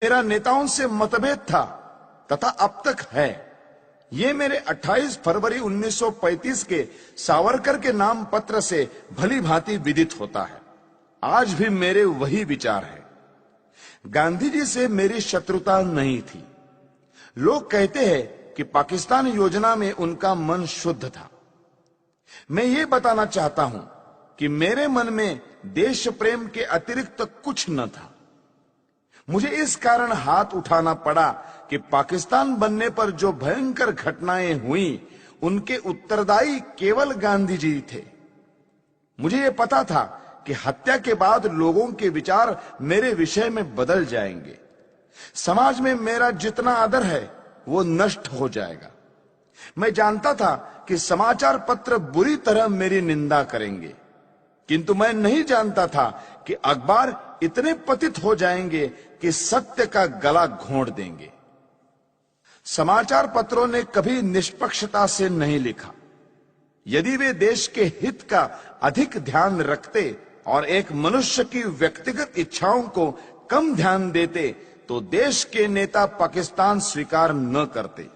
मेरा नेताओं से मतभेद था तथा अब तक है। ये मेरे 28 फरवरी 1935 के सावरकर के नाम पत्र से भली भांति विदित होता है। आज भी मेरे वही विचार है। गांधी जी से मेरी शत्रुता नहीं थी। लोग कहते हैं कि पाकिस्तान योजना में उनका मन शुद्ध था। मैं ये बताना चाहता हूं कि मेरे मन में देश प्रेम के अतिरिक्त कुछ न था। मुझे इस कारण हाथ उठाना पड़ा कि पाकिस्तान बनने पर जो भयंकर घटनाएं हुई उनके उत्तरदायी केवल गांधी जी थे। मुझे यह पता था कि हत्या के बाद लोगों के विचार मेरे विषय में बदल जाएंगे। समाज में मेरा जितना आदर है वो नष्ट हो जाएगा। मैं जानता था कि समाचार पत्र बुरी तरह मेरी निंदा करेंगे, किंतु मैं नहीं जानता था कि अखबार इतने पतित हो जाएंगे कि सत्य का गला घोंट देंगे। समाचार पत्रों ने कभी निष्पक्षता से नहीं लिखा। यदि वे देश के हित का अधिक ध्यान रखते और एक मनुष्य की व्यक्तिगत इच्छाओं को कम ध्यान देते तो देश के नेता पाकिस्तान स्वीकार न करते।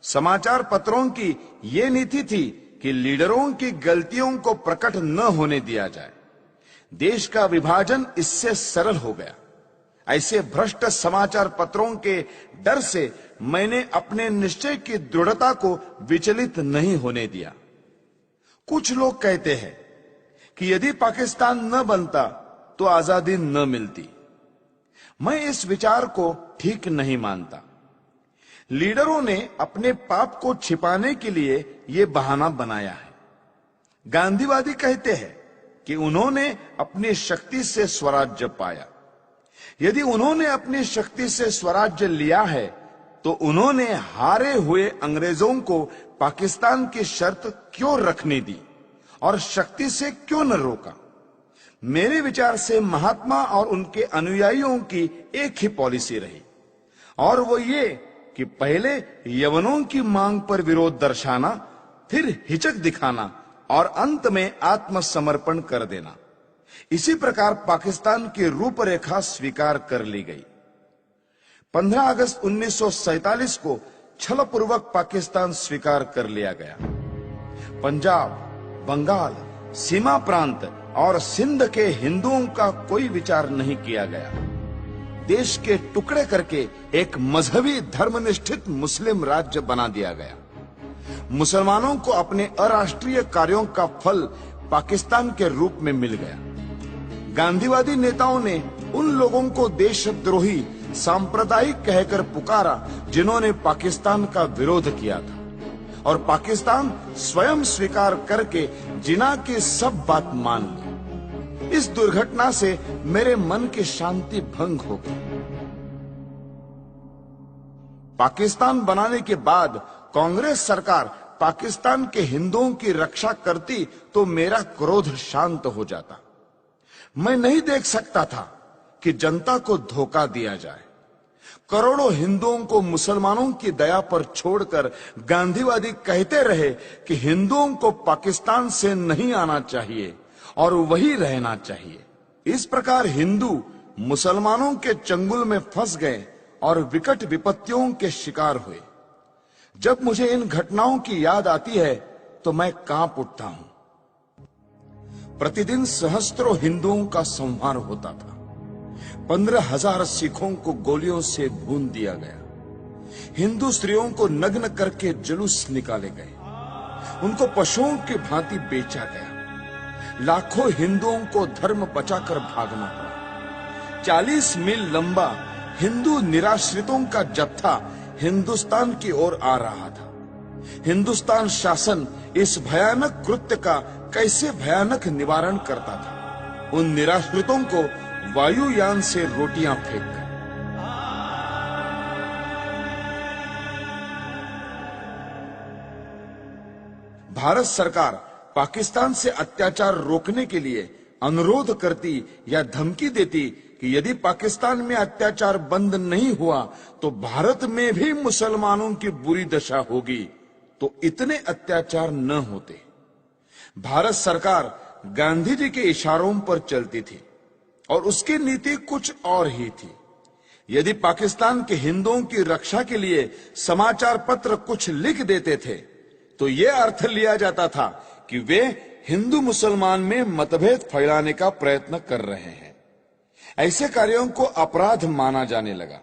समाचार पत्रों की ये नीति थी कि लीडरों की गलतियों को प्रकट न होने दिया जाए। देश का विभाजन इससे सरल हो गया। ऐसे भ्रष्ट समाचार पत्रों के डर से मैंने अपने निश्चय की दृढ़ता को विचलित नहीं होने दिया। कुछ लोग कहते हैं कि यदि पाकिस्तान न बनता तो आजादी न मिलती। मैं इस विचार को ठीक नहीं मानता। लीडरों ने अपने पाप को छिपाने के लिए यह बहाना बनाया है। गांधीवादी कहते हैं कि उन्होंने अपनी शक्ति से स्वराज्य पाया। यदि उन्होंने अपनी शक्ति से स्वराज्य लिया है तो उन्होंने हारे हुए अंग्रेजों को पाकिस्तान की शर्त क्यों रखने दी और शक्ति से क्यों न रोका? मेरे विचार से महात्मा और उनके अनुयायियों की एक ही पॉलिसी रही, और वो ये कि पहले यवनों की मांग पर विरोध दर्शाना, फिर हिचक दिखाना और अंत में आत्मसमर्पण कर देना। इसी प्रकार पाकिस्तान की रूपरेखा स्वीकार कर ली गई। 15 अगस्त 1947 को छलपूर्वक पाकिस्तान स्वीकार कर लिया गया। पंजाब, बंगाल, सीमा प्रांत और सिंध के हिंदुओं का कोई विचार नहीं किया गया। देश के टुकड़े करके एक मजहबी धर्मनिष्ठित मुस्लिम राज्य बना दिया गया। मुसलमानों को अपने अराष्ट्रीय कार्यों का फल पाकिस्तान के रूप में मिल गया। गांधीवादी नेताओं ने उन लोगों को देशद्रोही सांप्रदायिक कहकर पुकारा जिन्होंने पाकिस्तान का विरोध किया था, और पाकिस्तान स्वयं स्वीकार करके जिना की सब बात मान ली। इस दुर्घटना से मेरे मन की शांति भंग हो गई। पाकिस्तान बनाने के बाद कांग्रेस सरकार पाकिस्तान के हिंदुओं की रक्षा करती तो मेरा क्रोध शांत हो जाता। मैं नहीं देख सकता था कि जनता को धोखा दिया जाए। करोड़ों हिंदुओं को मुसलमानों की दया पर छोड़कर गांधीवादी कहते रहे कि हिंदुओं को पाकिस्तान से नहीं आना चाहिए और वही रहना चाहिए। इस प्रकार हिंदू मुसलमानों के चंगुल में फंस गए और विकट विपत्तियों के शिकार हुए। जब मुझे इन घटनाओं की याद आती है तो मैं कांप उठता हूं। प्रतिदिन सहस्त्रों हिंदुओं का संहार होता था। 15,000 सिखों को गोलियों से भून दिया गया। हिंदू स्त्रियों को नग्न करके जुलूस निकाले गए। उनको पशुओं की भांति बेचा गया। लाखों हिंदुओं को धर्म बचाकर भागना पड़ा। 40 मील लंबा हिंदू निराश्रितों का जत्था हिंदुस्तान की ओर आ रहा था। हिंदुस्तान शासन इस भयानक कृत्य का कैसे भयानक निवारण करता था? उन निराश्रितों को वायुयान से रोटियां फेंककर। भारत सरकार पाकिस्तान से अत्याचार रोकने के लिए अनुरोध करती या धमकी देती कि यदि पाकिस्तान में अत्याचार बंद नहीं हुआ तो भारत में भी मुसलमानों की बुरी दशा होगी, तो इतने अत्याचार न होते। भारत सरकार गांधी जी के इशारों पर चलती थी और उसकी नीति कुछ और ही थी। यदि पाकिस्तान के हिंदुओं की रक्षा के लिए समाचार पत्र कुछ लिख देते थे तो यह अर्थ लिया जाता था कि वे हिंदू मुसलमान में मतभेद फैलाने का प्रयत्न कर रहे हैं। ऐसे कार्यों को अपराध माना जाने लगा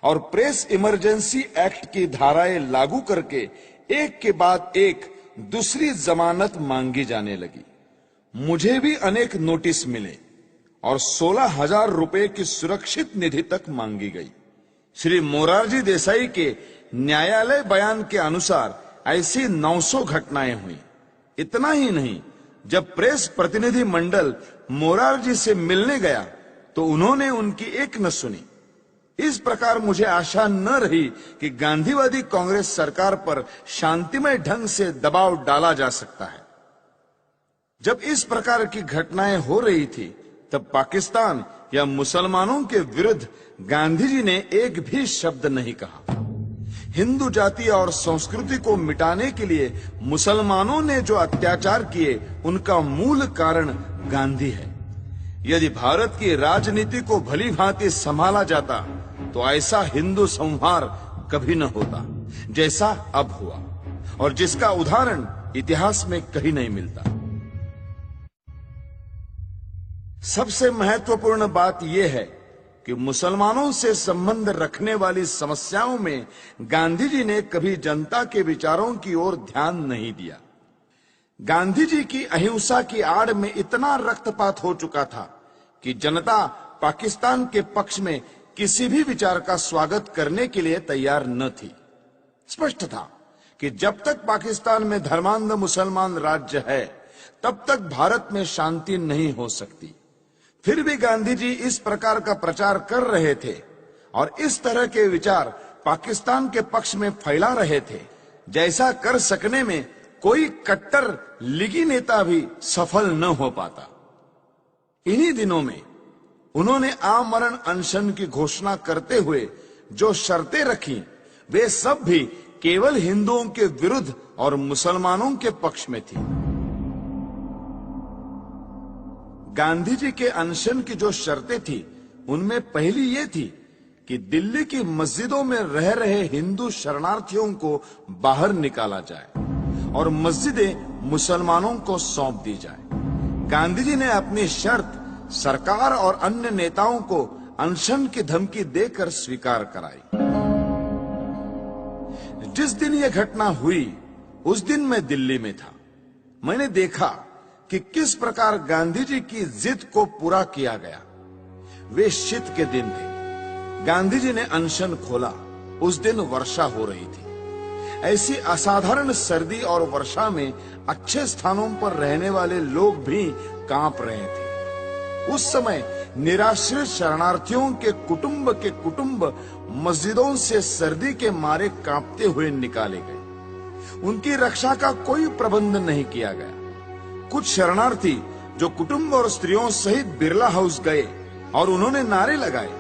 और प्रेस इमरजेंसी एक्ट की धाराएं लागू करके एक के बाद एक दूसरी जमानत मांगी जाने लगी। मुझे भी अनेक नोटिस मिले और 16,000 रुपए की सुरक्षित निधि तक मांगी गई। श्री मोरारजी देसाई के न्यायालय बयान के अनुसार ऐसी 900 घटनाएं हुई। इतना ही नहीं, जब प्रेस प्रतिनिधि मंडल मोरारजी से मिलने गया तो उन्होंने उनकी एक न सुनी। इस प्रकार मुझे आशा न रही कि गांधीवादी कांग्रेस सरकार पर शांतिमय ढंग से दबाव डाला जा सकता है। जब इस प्रकार की घटनाएं हो रही थी तब पाकिस्तान या मुसलमानों के विरुद्ध गांधी जी ने एक भी शब्द नहीं कहा। हिंदू जाति और संस्कृति को मिटाने के लिए मुसलमानों ने जो अत्याचार किए उनका मूल कारण गांधी है। यदि भारत की राजनीति को भली भांति संभाला जाता तो ऐसा हिंदू संहार कभी न होता जैसा अब हुआ, और जिसका उदाहरण इतिहास में कहीं नहीं मिलता। सबसे महत्वपूर्ण बात यह है कि मुसलमानों से संबंध रखने वाली समस्याओं में गांधी जी ने कभी जनता के विचारों की ओर ध्यान नहीं दिया। गांधी जी की अहिंसा की आड़ में इतना रक्तपात हो चुका था कि जनता पाकिस्तान के पक्ष में किसी भी विचार का स्वागत करने के लिए तैयार न थी। स्पष्ट था कि जब तक पाकिस्तान में धर्मांध मुसलमान राज्य है तब तक भारत में शांति नहीं हो सकती। फिर भी गांधी जी इस प्रकार का प्रचार कर रहे थे और इस तरह के विचार पाकिस्तान के पक्ष में फैला रहे थे जैसा कर सकने में कोई कट्टर लीगी नेता भी सफल न हो पाता। इन्हीं दिनों में उन्होंने आमरण अनशन की घोषणा करते हुए जो शर्तें रखी वे सब भी केवल हिंदुओं के विरुद्ध और मुसलमानों के पक्ष में थी। गांधी जी के अनशन की जो शर्तें थी उनमें पहली ये थी कि दिल्ली की मस्जिदों में रह रहे हिंदू शरणार्थियों को बाहर निकाला जाए और मस्जिदें मुसलमानों को सौंप दी जाए। गांधी जी ने अपनी शर्त सरकार और अन्य नेताओं को अनशन की धमकी देकर स्वीकार कराई। जिस दिन यह घटना हुई उस दिन मैं दिल्ली में था। मैंने देखा कि किस प्रकार गांधी जी की जिद को पूरा किया गया। वे शीत के दिन थे। गांधी जी ने अनशन खोला। उस दिन वर्षा हो रही थी। ऐसी असाधारण सर्दी और वर्षा में अच्छे स्थानों पर रहने वाले लोग भी कांप रहे थे। उस समय निराश्रित शरणार्थियों के कुटुंब मस्जिदों से सर्दी के मारे कांपते हुए निकाले गए। उनकी रक्षा का कोई प्रबंध नहीं किया गया। कुछ शरणार्थी जो कुटुंब और स्त्रियों सहित बिरला हाउस गए और उन्होंने नारे लगाए,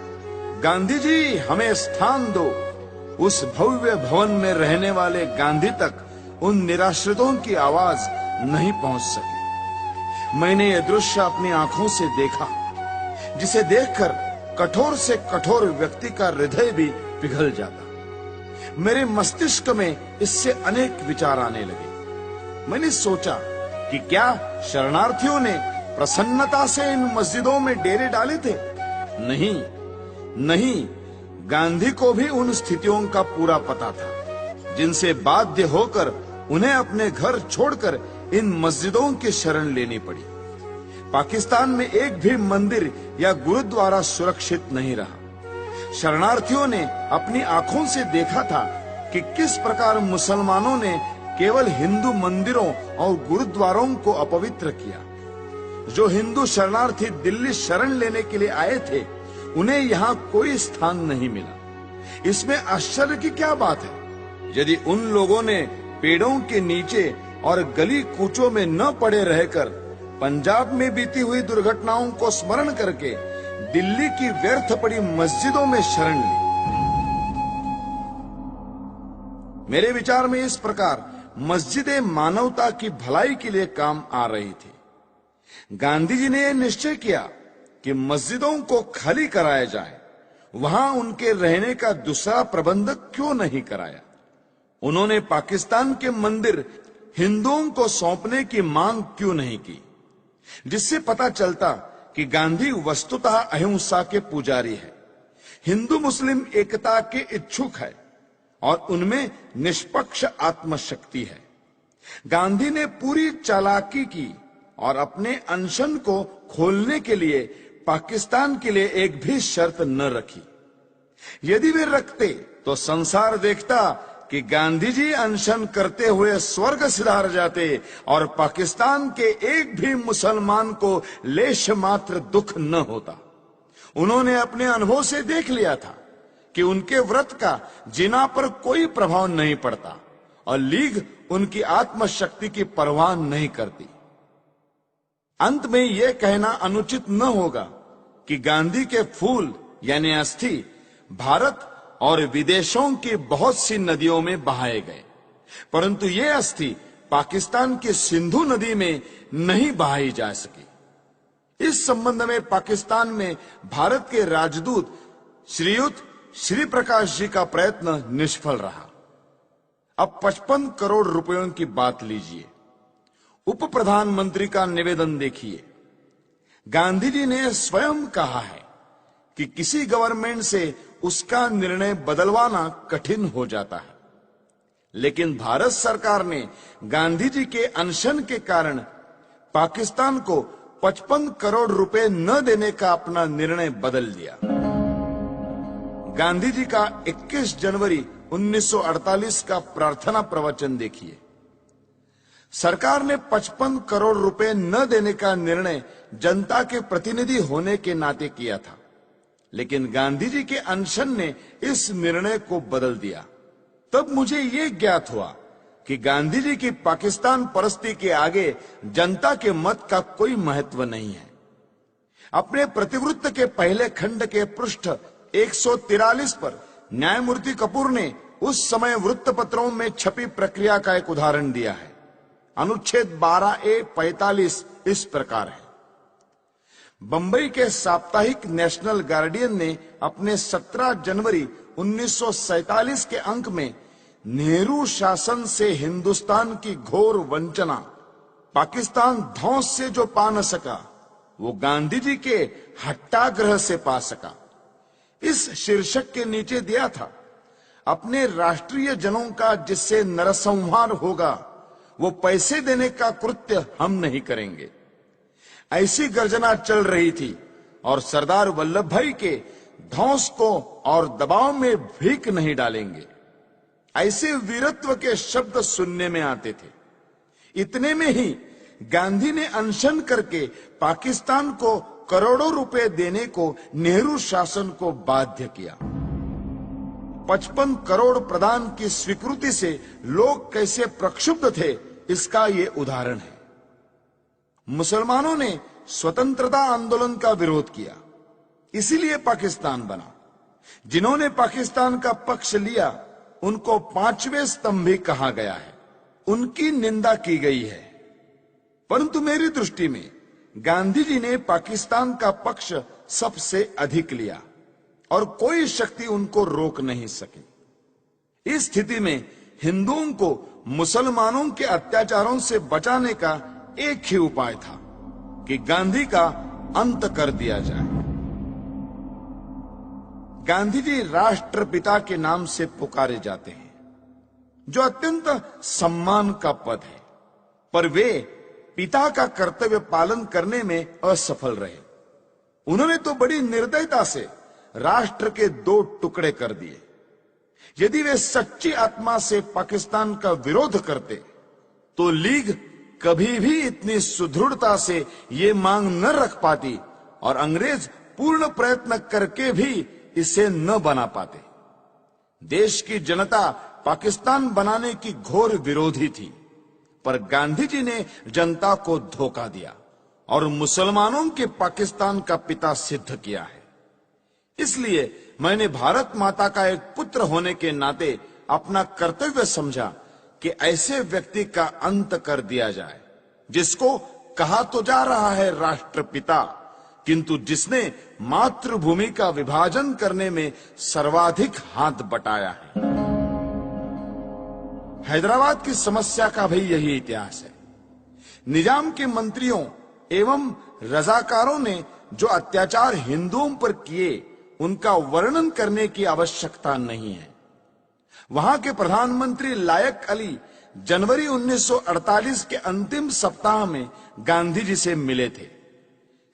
गांधी जी हमें स्थान दो। उस भव्य भवन में रहने वाले गांधी तक उन निराश्रितों की आवाज नहीं पहुंच सकी। मैंने यह दृश्य अपनी आंखों से देखा जिसे देखकर कठोर से कठोर व्यक्ति का हृदय भी पिघल जाता। मेरे मस्तिष्क में इससे अनेक विचार आने लगे। मैंने सोचा कि क्या शरणार्थियों ने प्रसन्नता से इन मस्जिदों में डेरे डाले थे? नहीं, गांधी को भी उन स्थितियों का पूरा पता था जिनसे बाध्य होकर उन्हें अपने घर छोड़कर इन मस्जिदों की शरण लेनी पड़ी। पाकिस्तान में एक भी मंदिर या गुरुद्वारा सुरक्षित नहीं रहा। शरणार्थियों ने अपनी आंखों से देखा था कि किस प्रकार मुसलमानों ने केवल हिंदू मंदिरों और गुरुद्वारों को अपवित्र किया। जो हिंदू शरणार्थी दिल्ली शरण लेने के लिए आए थे उन्हें यहाँ कोई स्थान नहीं मिला। इसमें आश्चर्य की क्या बात है? यदि उन लोगों ने पेड़ों के नीचे और गली कूचों में न पड़े रहकर पंजाब में बीती हुई दुर्घटनाओं को स्मरण करके दिल्ली की व्यर्थ पड़ी मस्जिदों में शरण ली। मेरे विचार में इस प्रकार मस्जिदें मानवता की भलाई के लिए काम आ रही थी। गांधी जी ने यह निश्चय किया कि मस्जिदों को खाली कराया जाए। वहां उनके रहने का दूसरा प्रबंध क्यों नहीं कराया? उन्होंने पाकिस्तान के मंदिर हिंदुओं को सौंपने की मांग क्यों नहीं की? जिससे पता चलता कि गांधी वस्तुतः अहिंसा के पुजारी है, हिंदू मुस्लिम एकता के इच्छुक है और उनमें निष्पक्ष आत्मशक्ति है। गांधी ने पूरी चालाकी की और अपने अनशन को खोलने के लिए पाकिस्तान के लिए एक भी शर्त न रखी। यदि वे रखते तो संसार देखता कि गांधी जी अनशन करते हुए स्वर्ग सिधार जाते और पाकिस्तान के एक भी मुसलमान को लेश मात्र दुख न होता। उन्होंने अपने अनुभव से देख लिया था कि उनके व्रत का जिना पर कोई प्रभाव नहीं पड़ता और लीग उनकी आत्मशक्ति की परवाह नहीं करती। अंत में यह कहना अनुचित न होगा कि गांधी के फूल यानी अस्थि भारत और विदेशों की बहुत सी नदियों में बहाए गए, परंतु ये अस्थि पाकिस्तान की सिंधु नदी में नहीं बहाई जा सकी। इस संबंध में पाकिस्तान में भारत के राजदूत श्रीयुत श्री प्रकाश जी का प्रयत्न निष्फल रहा। अब 55 करोड़ रुपयों की बात लीजिए। उप प्रधानमंत्री का निवेदन देखिए। गांधी जी ने स्वयं कहा है कि किसी गवर्नमेंट से उसका निर्णय बदलवाना कठिन हो जाता है, लेकिन भारत सरकार ने गांधी जी के अनशन के कारण पाकिस्तान को 55 करोड़ रुपए न देने का अपना निर्णय बदल दिया। गांधी जी का 21 जनवरी 1948 का प्रार्थना प्रवचन देखिए। सरकार ने 55 करोड़ रुपए न देने का निर्णय जनता के प्रतिनिधि होने के नाते किया था, लेकिन गांधी जी के अनशन ने इस निर्णय को बदल दिया। तब मुझे यह ज्ञात हुआ कि गांधी जी की पाकिस्तान परस्ती के आगे जनता के मत का कोई महत्व नहीं है। अपने प्रतिवृत्त के पहले खंड के पृष्ठ 143 पर न्यायमूर्ति कपूर ने उस समय वृत्तपत्रों में छपी प्रक्रिया का एक उदाहरण दिया है। अनुच्छेद 12A-45 इस प्रकार है। बंबई के साप्ताहिक नेशनल गार्डियन ने अपने 17 जनवरी 1947 के अंक में नेहरू शासन से हिंदुस्तान की घोर वंचना, पाकिस्तान धौंस से जो पा न सका वो गांधी जी के हट्टाग्रह से पा सका, इस शीर्षक के नीचे दिया था, अपने राष्ट्रीय जनों का जिससे नरसंहार होगा वो पैसे देने का कृत्य हम नहीं करेंगे। ऐसी गर्जना चल रही थी और सरदार वल्लभ भाई के धौंस को और दबाव में भीख नहीं डालेंगे, ऐसे वीरत्व के शब्द सुनने में आते थे। इतने में ही गांधी ने अनशन करके पाकिस्तान को करोड़ों रुपए देने को नेहरू शासन को बाध्य किया। 55 करोड़ प्रदान की स्वीकृति से लोग कैसे प्रक्षुब्ध थे, इसका ये उदाहरण है। मुसलमानों ने स्वतंत्रता आंदोलन का विरोध किया, इसीलिए पाकिस्तान बना। जिन्होंने पाकिस्तान का पक्ष लिया उनको पांचवें स्तंभी कहा गया है, उनकी निंदा की गई है। परंतु मेरी दृष्टि में गांधी जी ने पाकिस्तान का पक्ष सबसे अधिक लिया और कोई शक्ति उनको रोक नहीं सकी। इस स्थिति में हिंदुओं को मुसलमानों के अत्याचारों से बचाने का एक ही उपाय था कि गांधी का अंत कर दिया जाए। गांधी जी राष्ट्रपिता के नाम से पुकारे जाते हैं, जो अत्यंत सम्मान का पद है, पर वे पिता का कर्तव्य पालन करने में असफल रहे। उन्होंने तो बड़ी निर्दयता से राष्ट्र के 2 टुकड़े कर दिए। यदि वे सच्ची आत्मा से पाकिस्तान का विरोध करते तो लीग कभी भी इतनी सुदृढ़ता से ये मांग न रख पाती और अंग्रेज पूर्ण प्रयत्न करके भी इसे न बना पाते। देश की जनता पाकिस्तान बनाने की घोर विरोधी थी, पर गांधी जी ने जनता को धोखा दिया और मुसलमानों के पाकिस्तान का पिता सिद्ध किया है। इसलिए मैंने भारत माता का एक पुत्र होने के नाते अपना कर्तव्य समझा कि ऐसे व्यक्ति का अंत कर दिया जाए, जिसको कहा तो जा रहा है राष्ट्रपिता, किंतु जिसने मातृभूमि का विभाजन करने में सर्वाधिक हाथ बटाया है। हैदराबाद की समस्या का भी यही इतिहास है। निजाम के मंत्रियों एवं रजाकारों ने जो अत्याचार हिंदुओं पर किए, उनका वर्णन करने की आवश्यकता नहीं है। वहां के प्रधानमंत्री लायक अली जनवरी 1948 के अंतिम सप्ताह में गांधी जी से मिले थे।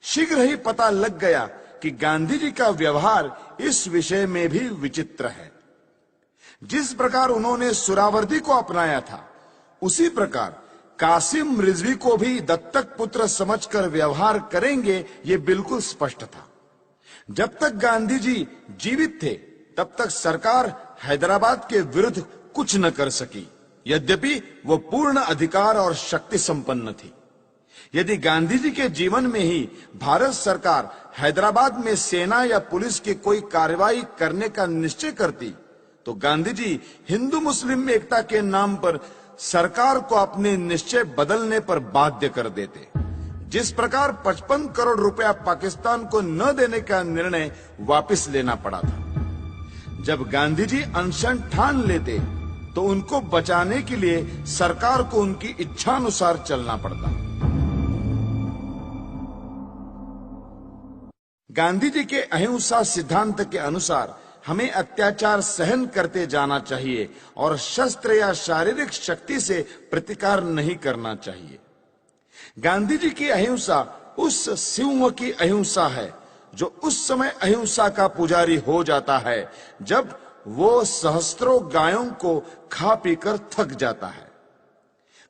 शीघ्र ही पता लग गया कि गांधी जी का व्यवहार इस विषय में भी विचित्र है। जिस प्रकार उन्होंने सुहरावर्दी को अपनाया था, उसी प्रकार कासिम रिजवी को भी दत्तक पुत्र समझकर व्यवहार करेंगे, ये बिल्कुल स्पष्ट था। जब तक गांधी जी जीवित थे, तब तक सरकार हैदराबाद के विरुद्ध कुछ न कर सकी, यद्यपि वो पूर्ण अधिकार और शक्ति संपन्न थी। यदि गांधी जी के जीवन में ही भारत सरकार हैदराबाद में सेना या पुलिस की कोई कार्रवाई करने का निश्चय करती, तो गांधी जी हिंदू मुस्लिम एकता के नाम पर सरकार को अपने निश्चय बदलने पर बाध्य कर देते। जिस प्रकार 55 करोड़ रुपया पाकिस्तान को न देने का निर्णय वापस लेना पड़ा था। जब गांधी जी अनशन ठान लेते, तो उनको बचाने के लिए सरकार को उनकी इच्छानुसार चलना पड़ता। गांधी जी के अहिंसा सिद्धांत के अनुसार हमें अत्याचार सहन करते जाना चाहिए और शस्त्र या शारीरिक शक्ति से प्रतिकार नहीं करना चाहिए। गांधी जी की अहिंसा उस सिंह की अहिंसा है जो उस समय अहिंसा का पुजारी हो जाता है जब वो सहस्त्रों गायों को खा पीकर थक जाता है।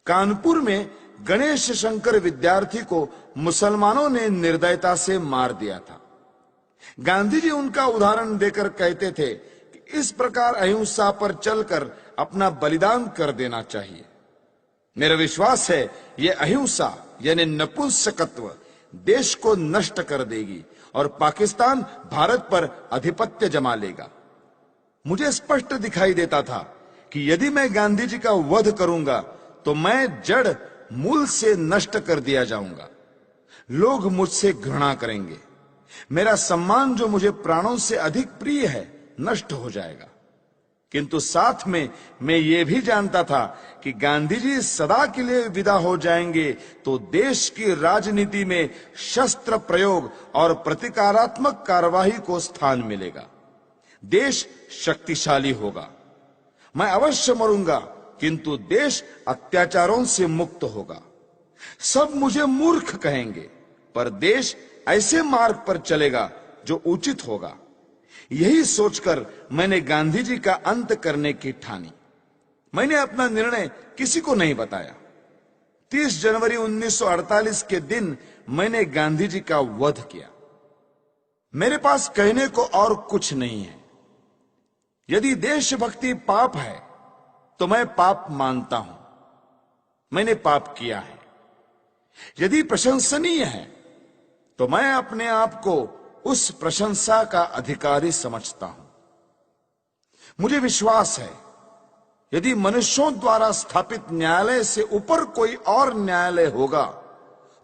कानपुर में गणेश शंकर विद्यार्थी को मुसलमानों ने निर्दयता से मार दिया था। गांधी जी उनका उदाहरण देकर कहते थे कि इस प्रकार अहिंसा पर चलकर अपना बलिदान कर देना चाहिए। मेरा विश्वास है यह अहिंसा यानी नपुंसकत्व देश को नष्ट कर देगी और पाकिस्तान भारत पर आधिपत्य जमा लेगा। मुझे स्पष्ट दिखाई देता था कि यदि मैं गांधी जी का वध करूंगा तो मैं जड़ मूल से नष्ट कर दिया जाऊंगा। लोग मुझसे घृणा करेंगे। मेरा सम्मान जो मुझे प्राणों से अधिक प्रिय है नष्ट हो जाएगा। किंतु साथ में मैं ये भी जानता था कि गांधी जी सदा के लिए विदा हो जाएंगे तो देश की राजनीति में शस्त्र प्रयोग और प्रतिकारात्मक कार्यवाही को स्थान मिलेगा। देश शक्तिशाली होगा। मैं अवश्य मरूंगा, किंतु देश अत्याचारों से मुक्त होगा। सब मुझे मूर्ख कहेंगे, पर देश ऐसे मार्ग पर चलेगा जो उचित होगा। यही सोचकर मैंने गांधी जी का अंत करने की ठानी। मैंने अपना निर्णय किसी को नहीं बताया। 30 जनवरी 1948 के दिन मैंने गांधी जी का वध किया। मेरे पास कहने को और कुछ नहीं है। यदि देशभक्ति पाप है तो मैं पाप मानता हूं। मैंने पाप किया है। यदि प्रशंसनीय है तो मैं अपने आप को उस प्रशंसा का अधिकारी समझता हूं। मुझे विश्वास है यदि मनुष्यों द्वारा स्थापित न्यायालय से ऊपर कोई और न्यायालय होगा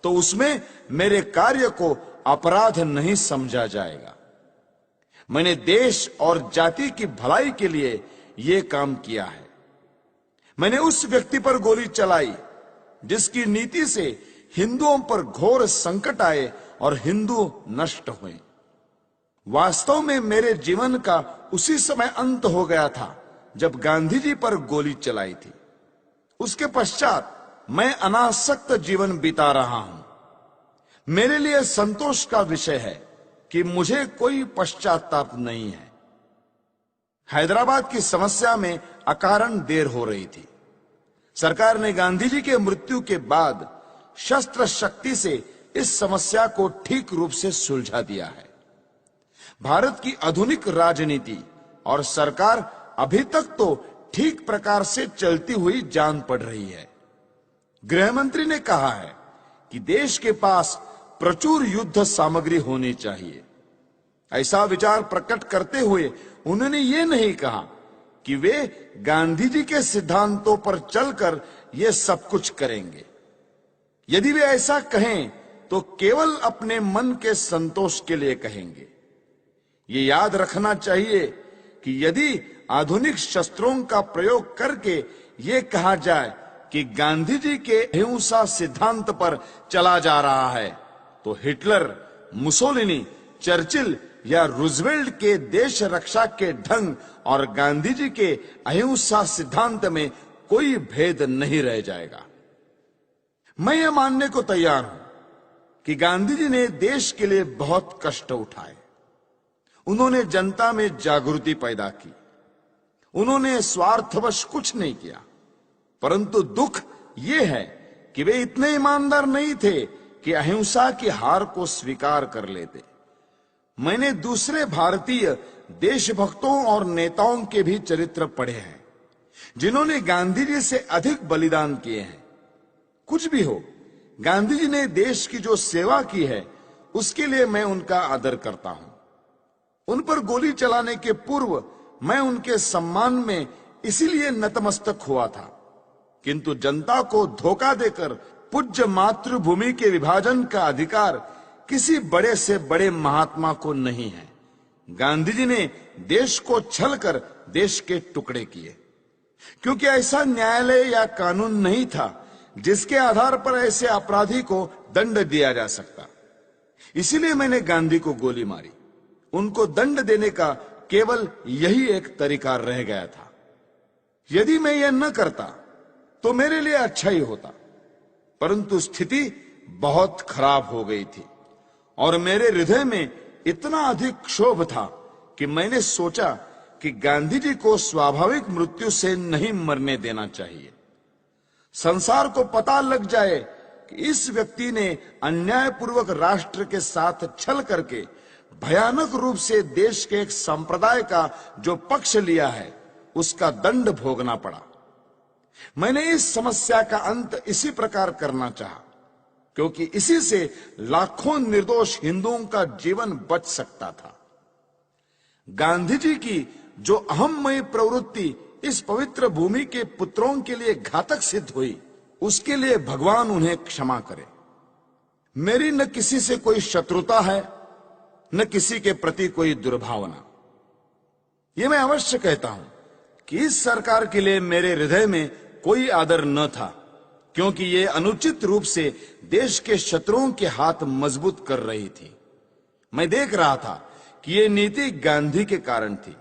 तो उसमें मेरे कार्य को अपराध नहीं समझा जाएगा। मैंने देश और जाति की भलाई के लिए यह काम किया है। मैंने उस व्यक्ति पर गोली चलाई जिसकी नीति से हिंदुओं पर घोर संकट आए और हिंदू नष्ट हुए। वास्तव में मेरे जीवन का उसी समय अंत हो गया था जब गांधी जी पर गोली चलाई थी। उसके पश्चात मैं अनासक्त जीवन बिता रहा हूं। मेरे लिए संतोष का विषय है कि मुझे कोई पश्चाताप नहीं है। हैदराबाद की समस्या में अकारण देर हो रही थी। सरकार ने गांधी जी के मृत्यु के बाद शस्त्र शक्ति से इस समस्या को ठीक रूप से सुलझा दिया है। भारत की आधुनिक राजनीति और सरकार अभी तक तो ठीक प्रकार से चलती हुई जान पड़ रही है। गृह मंत्री ने कहा है कि देश के पास प्रचुर युद्ध सामग्री होनी चाहिए। ऐसा विचार प्रकट करते हुए उन्होंने ये नहीं कहा कि वे गांधी जी के सिद्धांतों पर चलकर ये सब कुछ करेंगे। यदि वे ऐसा कहें तो केवल अपने मन के संतोष के लिए कहेंगे। ये याद रखना चाहिए कि यदि आधुनिक शस्त्रों का प्रयोग करके ये कहा जाए कि गांधी जी के अहिंसा सिद्धांत पर चला जा रहा है, तो हिटलर, मुसोलिनी, चर्चिल या रूजवेल्ट के देश रक्षा के ढंग और गांधी जी के अहिंसा सिद्धांत में कोई भेद नहीं रह जाएगा। मैं ये मानने को तैयार हूं कि गांधी जी ने देश के लिए बहुत कष्ट उठाए। उन्होंने जनता में जागृति पैदा की। उन्होंने स्वार्थवश कुछ नहीं किया, परंतु दुख यह है कि वे इतने ईमानदार नहीं थे कि अहिंसा की हार को स्वीकार कर लेते। मैंने दूसरे भारतीय देशभक्तों और नेताओं के भी चरित्र पढ़े हैं जिन्होंने गांधी जी से अधिक बलिदान किए हैं। कुछ भी हो, गांधी जी ने देश की जो सेवा की है उसके लिए मैं उनका आदर करता हूं। उन पर गोली चलाने के पूर्व मैं उनके सम्मान में इसीलिए नतमस्तक हुआ था, किंतु जनता को धोखा देकर पूज्य मातृभूमि के विभाजन का अधिकार किसी बड़े से बड़े महात्मा को नहीं है। गांधी जी ने देश को छल कर देश के टुकड़े किए, क्योंकि ऐसा न्यायालय या कानून नहीं था जिसके आधार पर ऐसे अपराधी को दंड दिया जा सकता। इसीलिए मैंने गांधी को गोली मारी। उनको दंड देने का केवल यही एक तरीका रह गया था। यदि मैं यह न करता तो मेरे लिए अच्छा ही होता, परंतु स्थिति बहुत खराब हो गई थी और मेरे हृदय में इतना अधिक क्षोभ था कि मैंने सोचा कि गांधी जी को स्वाभाविक मृत्यु से नहीं मरने देना चाहिए। संसार को पता लग जाए कि इस व्यक्ति ने अन्यायपूर्वक राष्ट्र के साथ छल करके भयानक रूप से देश के एक संप्रदाय का जो पक्ष लिया है उसका दंड भोगना पड़ा। मैंने इस समस्या का अंत इसी प्रकार करना चाहा, क्योंकि इसी से लाखों निर्दोष हिंदुओं का जीवन बच सकता था। गांधी जी की जो अहममयी प्रवृत्ति इस पवित्र भूमि के पुत्रों के लिए घातक सिद्ध हुई, उसके लिए भगवान उन्हें क्षमा करे। मेरी न किसी से कोई शत्रुता है, न किसी के प्रति कोई दुर्भावना। यह मैं अवश्य कहता हूं कि इस सरकार के लिए मेरे हृदय में कोई आदर न था, क्योंकि ये अनुचित रूप से देश के शत्रुओं के हाथ मजबूत कर रही थी। मैं देख रहा था कि ये नीति गांधी के कारण थी।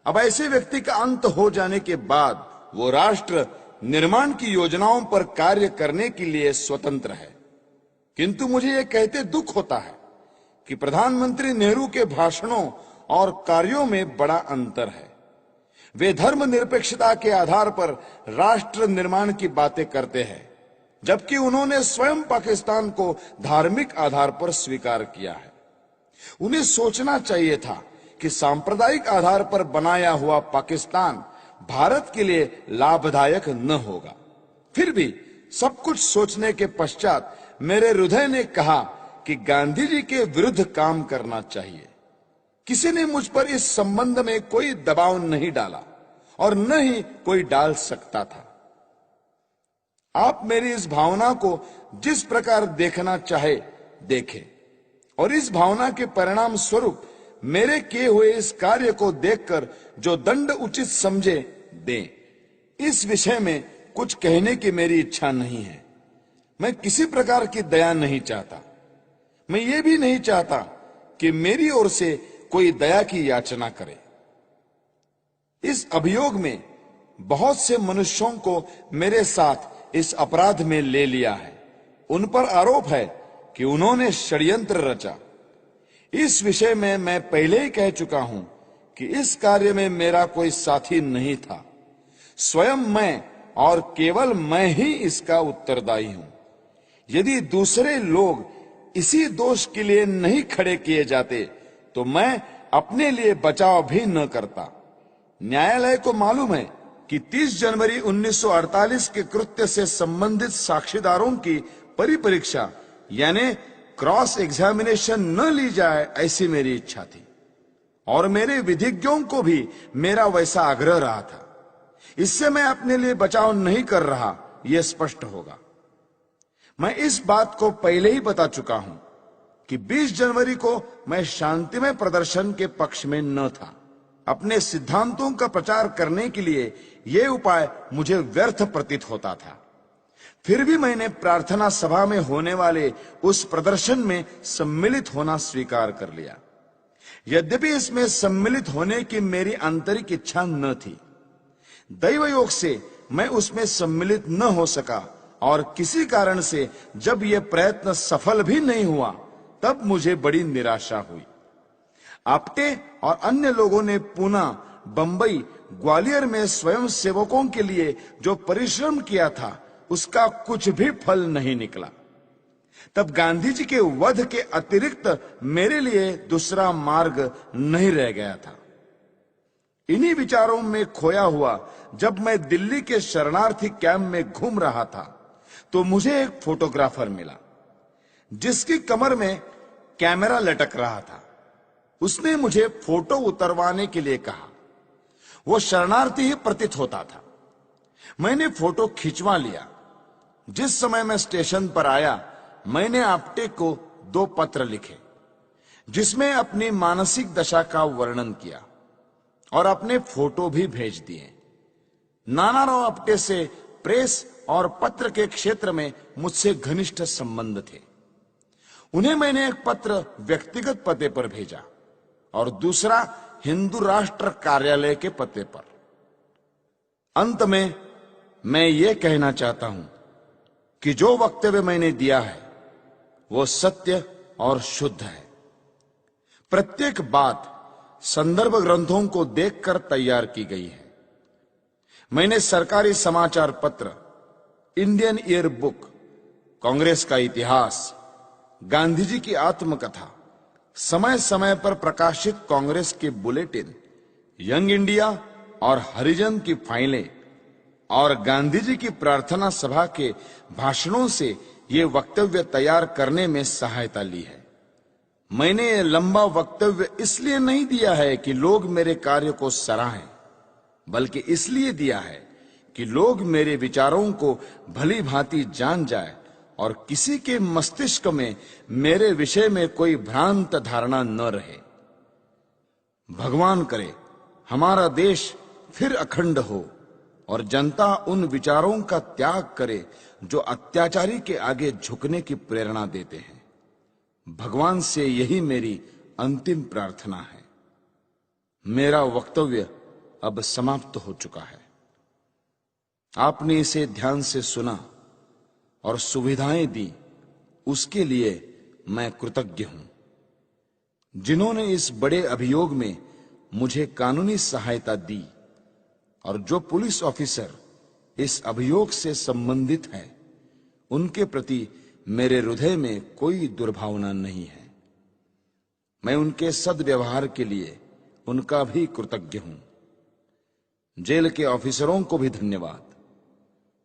अब ऐसे व्यक्ति का अंत हो जाने के बाद वो राष्ट्र निर्माण की योजनाओं पर कार्य करने के लिए स्वतंत्र है। किंतु मुझे यह कहते दुख होता है कि प्रधानमंत्री नेहरू के भाषणों और कार्यों में बड़ा अंतर है। वे धर्मनिरपेक्षता के आधार पर राष्ट्र निर्माण की बातें करते हैं, जबकि उन्होंने स्वयं पाकिस्तान को धार्मिक आधार पर स्वीकार किया है। उन्हें सोचना चाहिए था कि सांप्रदायिक आधार पर बनाया हुआ पाकिस्तान भारत के लिए लाभदायक न होगा। फिर भी सब कुछ सोचने के पश्चात मेरे हृदय ने कहा कि गांधी जी के विरुद्ध काम करना चाहिए। किसी ने मुझ पर इस संबंध में कोई दबाव नहीं डाला और न ही कोई डाल सकता था। आप मेरी इस भावना को जिस प्रकार देखना चाहे देखें, और इस भावना के परिणाम स्वरूप मेरे किए हुए इस कार्य को देखकर जो दंड उचित समझे दें। इस विषय में कुछ कहने की मेरी इच्छा नहीं है। मैं किसी प्रकार की दया नहीं चाहता। मैं ये भी नहीं चाहता कि मेरी ओर से कोई दया की याचना करे। इस अभियोग में बहुत से मनुष्यों को मेरे साथ इस अपराध में ले लिया है। उन पर आरोप है कि उन्होंने षड्यंत्र रचा। इस विषय में मैं पहले ही कह चुका हूं कि इस कार्य में मेरा कोई साथी नहीं था। स्वयं मैं और केवल मैं ही इसका उत्तरदायी हूं। यदि दूसरे लोग इसी दोष के लिए नहीं खड़े किए जाते तो मैं अपने लिए बचाव भी न करता। न्यायालय को मालूम है कि 30 जनवरी 1948 के कृत्य से संबंधित साक्षीदारों की परिपरीक्षा यानी क्रॉस एग्जामिनेशन न ली जाए, ऐसी मेरी इच्छा थी और मेरे विधिज्ञों को भी मेरा वैसा आग्रह रहा था। इससे मैं अपने लिए बचाव नहीं कर रहा, यह स्पष्ट होगा। मैं इस बात को पहले ही बता चुका हूं कि 20 जनवरी को मैं शांतिमय प्रदर्शन के पक्ष में न था। अपने सिद्धांतों का प्रचार करने के लिए यह उपाय मुझे व्यर्थ प्रतीत होता था। फिर भी मैंने प्रार्थना सभा में होने वाले उस प्रदर्शन में सम्मिलित होना स्वीकार कर लिया। यद्यपि इसमें सम्मिलित होने की मेरी आंतरिक इच्छा न थी। दैव योग से मैं उसमें सम्मिलित न हो सका और किसी कारण से जब यह प्रयत्न सफल भी नहीं हुआ तब मुझे बड़ी निराशा हुई। आप्टे और अन्य लोगों ने पूना, बंबई, ग्वालियर में स्वयं सेवकों के लिए जो परिश्रम किया था उसका कुछ भी फल नहीं निकला। तब गांधी जी के वध के अतिरिक्त मेरे लिए दूसरा मार्ग नहीं रह गया था। इन्हीं विचारों में खोया हुआ जब मैं दिल्ली के शरणार्थी कैंप में घूम रहा था तो मुझे एक फोटोग्राफर मिला जिसकी कमर में कैमरा लटक रहा था। उसने मुझे फोटो उतरवाने के लिए कहा। वो शरणार्थी ही प्रतीत होता था। मैंने फोटो खिंचवा लिया। जिस समय मैं स्टेशन पर आया मैंने आप्टे को 2 पत्र लिखे जिसमें अपनी मानसिक दशा का वर्णन किया और अपने फोटो भी भेज दिए। नानाराव आप्टे से प्रेस और पत्र के क्षेत्र में मुझसे घनिष्ठ संबंध थे। उन्हें मैंने एक पत्र व्यक्तिगत पते पर भेजा और दूसरा हिंदू राष्ट्र कार्यालय के पते पर। अंत में मैं ये कहना चाहता हूं कि जो वक्तव्य मैंने दिया है वो सत्य और शुद्ध है। प्रत्येक बात संदर्भ ग्रंथों को देखकर तैयार की गई है। मैंने सरकारी समाचार पत्र, इंडियन ईयर बुक, कांग्रेस का इतिहास, गांधी जी की आत्मकथा, समय समय पर प्रकाशित कांग्रेस के बुलेटिन, यंग इंडिया और हरिजन की फाइलें और गांधी जी की प्रार्थना सभा के भाषणों से ये वक्तव्य तैयार करने में सहायता ली है। मैंने ये लंबा वक्तव्य इसलिए नहीं दिया है कि लोग मेरे कार्य को सराहें, बल्कि इसलिए दिया है कि लोग मेरे विचारों को भली भांति जान जाए और किसी के मस्तिष्क में मेरे विषय में कोई भ्रांत धारणा न रहे। भगवान करे हमारा देश फिर अखंड हो और जनता उन विचारों का त्याग करे जो अत्याचारी के आगे झुकने की प्रेरणा देते हैं। भगवान से यही मेरी अंतिम प्रार्थना है। मेरा वक्तव्य अब समाप्त हो चुका है। आपने इसे ध्यान से सुना और सुविधाएं दी, उसके लिए मैं कृतज्ञ हूं। जिन्होंने इस बड़े अभियोग में मुझे कानूनी सहायता दी और जो पुलिस ऑफिसर इस अभियोग से संबंधित हैं, उनके प्रति मेरे हृदय में कोई दुर्भावना नहीं है। मैं उनके सद्व्यवहार के लिए उनका भी कृतज्ञ हूं। जेल के ऑफिसरों को भी धन्यवाद।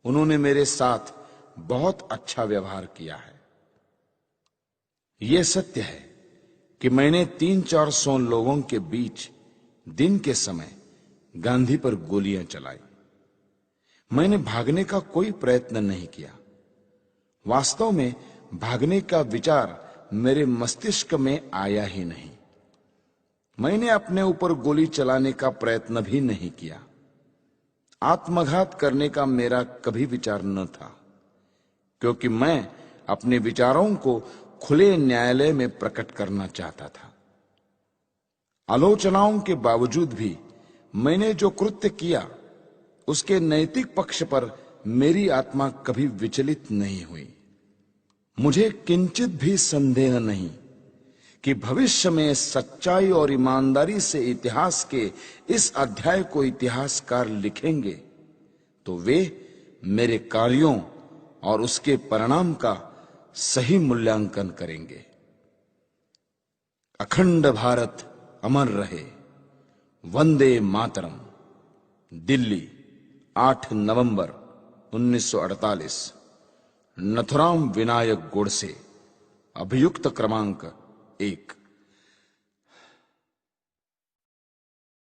उन्होंने मेरे साथ बहुत अच्छा व्यवहार किया है। यह सत्य है कि मैंने 300-400 लोगों के बीच दिन के समय गांधी पर गोलियां चलाई। मैंने भागने का कोई प्रयत्न नहीं किया। वास्तव में भागने का विचार मेरे मस्तिष्क में आया ही नहीं। मैंने अपने ऊपर गोली चलाने का प्रयत्न भी नहीं किया। आत्मघात करने का मेरा कभी विचार न था, क्योंकि मैं अपने विचारों को खुले न्यायालय में प्रकट करना चाहता था। आलोचनाओं के बावजूद भी मैंने जो कृत्य किया उसके नैतिक पक्ष पर मेरी आत्मा कभी विचलित नहीं हुई। मुझे किंचित भी संदेह नहीं कि भविष्य में सच्चाई और ईमानदारी से इतिहास के इस अध्याय को इतिहासकार लिखेंगे तो वे मेरे कार्यों और उसके परिणाम का सही मूल्यांकन करेंगे। अखंड भारत अमर रहे। वंदे मातरम। दिल्ली, 8 नवंबर 1948। नथुराम विनायक गोडसे। अभियुक्त क्रमांक 1।